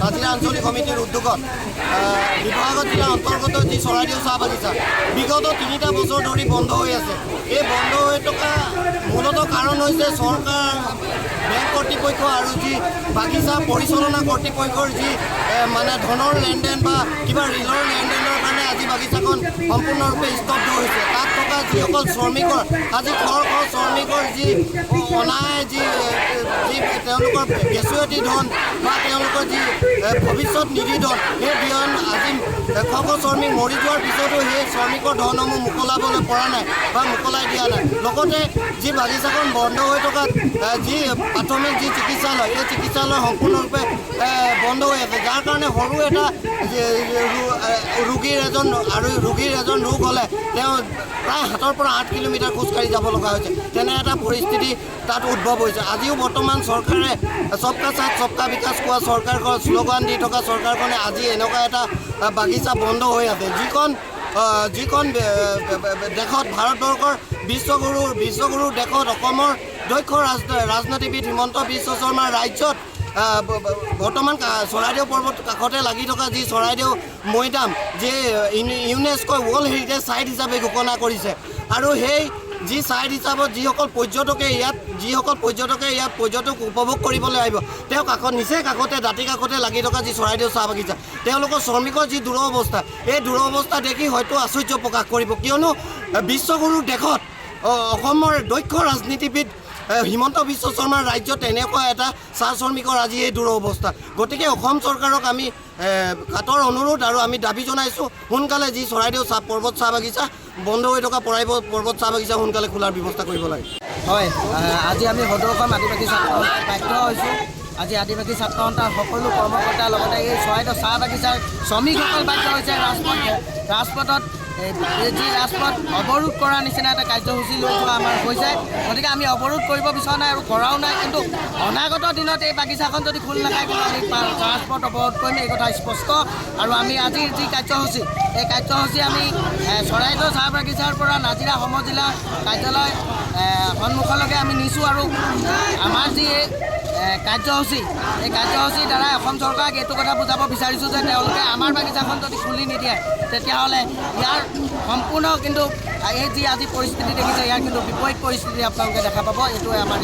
নাজিৰা আঞ্চলিক সমিতিৰ উদ্যোগত শিৱসাগৰ জিলাৰ অন্তৰ্গত যি চৰাইদেউ চাহ বাগিচা বিগত 3টা বছৰ ধৰি বন্ধ হৈ আছে। এই বন্ধ হৈ থকা মূলত কাৰণ হৈছে চৰকাৰ, বেংক কৰ্তৃপক্ষ আৰু যি বাগিচা পৰিচালনা কৰ্তৃপক্ষৰ যি মানে ধনৰ লেনদেন বা কিবা ঋণৰ লেনদেনৰ কাৰণে আজি বাগিচাখন সম্পূৰ্ণৰূপে স্তব্ধ হৈছে। তাত থকা যিসকল শ্ৰমিকৰ আজি শ্ৰমিকৰ যি অনাই যি তেওঁলোকৰ গ্ৰেচুৱেটি ধন বা তেওঁলোকৰ যি ভৱিষ্যত নিধি ধন, সেই ধন আজি শ শ্ৰমিক মৰি যোৱাৰ পিছতো সেই শ্ৰমিকৰ ধনসমূহ মোকলাবলৈ পৰা নাই বা মোকলাই দিয়া নাই। লগতে যি বাগিচাখন বন্ধ হৈ থকা যি প্ৰাথমিক যি চিকিৎসালয়, এই চিকিৎসালয় সম্পূৰ্ণৰূপে বন্ধ হৈ আছে, যাৰ কাৰণে সৰু এটা ৰোগীৰ এজন ৰোগ হ'লে তেওঁ প্ৰায় 7 পৰা 8 কিলোমিটাৰ খোজকাঢ়ি যাব লগা হৈছে। তেনে এটা পৰিস্থিতি তাত উদ্ভৱ হৈছে। আজিও বৰ্তমান চৰকাৰে সবকা সাথ সবকা বিকাশ কোৱা চৰকাৰখন শ্লোগান দি থকা চৰকাৰখনে আজি এনেকুৱা এটা বাগিচা বন্ধ হৈ আছে, যিখন দেশত ভাৰতবৰ্ষৰ বিশ্বগুৰুৰ দেশত অসমৰ দক্ষ ৰাজনীতিবিদ হিমন্ত বিশ্ব শৰ্মাৰ ৰাজ্যত বৰ্তমান চৰাইদেউ পৰ্বত কাষতে লাগি থকা যি চৰাইদেউ মৈদাম যি ইউনেস্ক'ই ৱৰ্ল্ড হেৰিটেজ চাইট হিচাপে ঘোষণা কৰিছে, আৰু সেই যি চাইট হিচাপত যিসকল পৰ্যটকে ইয়াত পৰ্যটক উপভোগ কৰিবলৈ আহিব, তেওঁ নিচেই কাষতে দাঁতি কাষতে লাগি থকা যি চৰাইদেউ চাহ বাগিচা, তেওঁলোকৰ শ্ৰমিকৰ যি দুৰৱস্থা, এই দুৰৱস্থা দেখি হয়তো আশ্চৰ্য প্ৰকাশ কৰিব। কিয়নো বিশ্বগুৰুৰ দেশত অসমৰ দক্ষ ৰাজনীতিবিদ হিমন্ত বিশ্ব শৰ্মাৰ ৰাজ্যত এনেকুৱা এটা চাহ শ্ৰমিকৰ আজি এই দুৰৱস্থা। গতিকে অসম চৰকাৰক আমি কাটৰ অনুৰোধ আৰু আমি দাবী জনাইছোঁ, সোনকালে যি চৰাইদেউ পৰ্বত চাহ বাগিচা বন্ধ হৈ থকা পৰ্বত চাহ বাগিচা সোনকালে খোলাৰ ব্যৱস্থা কৰিব লাগে। হয়, আজি আমি সদৌ অসম আদিবাসী ছাত্ৰ বাধ্য হৈছোঁ। আজি আদিবাসী ছাত্ৰ সন্থাৰ সকলো কৰ্মকৰ্তাৰ লগতে এই চৰাইদেউ চাহ বাগিচাৰ শ্ৰমিকসকল বাধ্য হৈছে ৰাজপথত যি ৰাজপথ অৱৰোধ কৰাৰ নিচিনা এটা কাৰ্যসূচী লৈ যোৱা আমাৰ হৈছে। গতিকে আমি অৱৰোধ কৰিব বিচৰা নাই আৰু কৰাও নাই, কিন্তু অনাগত দিনত এই বাগিচাখন যদি খোল নাখায় কিন্তু আমি ৰাজপথ অৱৰোধ কৰিম, এই কথা স্পষ্ট। আৰু আমি আজিৰ যি কাৰ্যসূচী, এই কাৰ্যসূচী আমি চৰাইদেউ চাহ বাগিচাৰ পৰা নাজিৰা সমজিলা কাৰ্যালয় সন্মুখলৈকে আমি নিছোঁ। আৰু আমাৰ যি কাৰ্যসূচী, এই কাৰ্যসূচীৰ দ্বাৰাই অসম চৰকাৰক এইটো কথা বুজাব বিচাৰিছোঁ যে তেওঁলোকে আমাৰ বাগিচাখন যদি খুলি নিদিয়ে তেতিয়াহ'লে ইয়াৰ সম্পূৰ্ণ কিন্তু এই যি আজি পৰিস্থিতি দেখিছে, ইয়াৰ কিন্তু বিপৰীত পৰিস্থিতি আপোনালোকে দেখা পাব। এইটোৱে আমাৰ